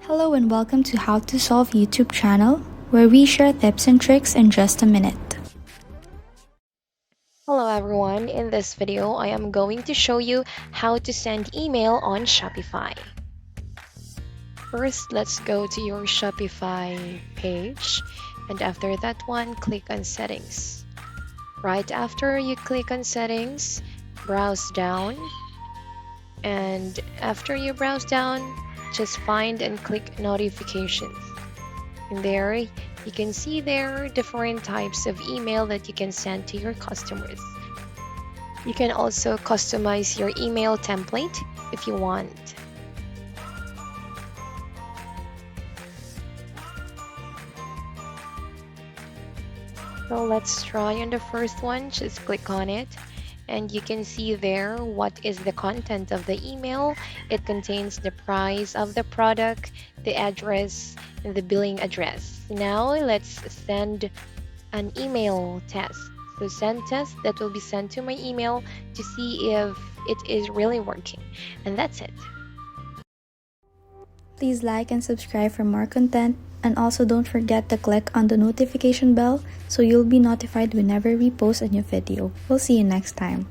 Hello and welcome to How to Solve YouTube channel, where we share tips and tricks in just a minute. Hello everyone, in this video I am going to show you how to send email on Shopify. First, let's go to your Shopify page, and after that one, click on settings. Right after you click on settings, browse down, and after you browse down, just find and click notifications. In there, you can see there are different types of email that you can send to your customers. You can also customize your email template if you want. So let's try on the first one. Just click on it and you can see there what is the content of the email. It contains the price of the product, the address, and the billing address. Now let's send an email test. So send test that will be sent to my email to see if it is really working. And that's it. Please like and subscribe for more content, and also don't forget to click on the notification bell so you'll be notified whenever we post a new video. We'll see you next time.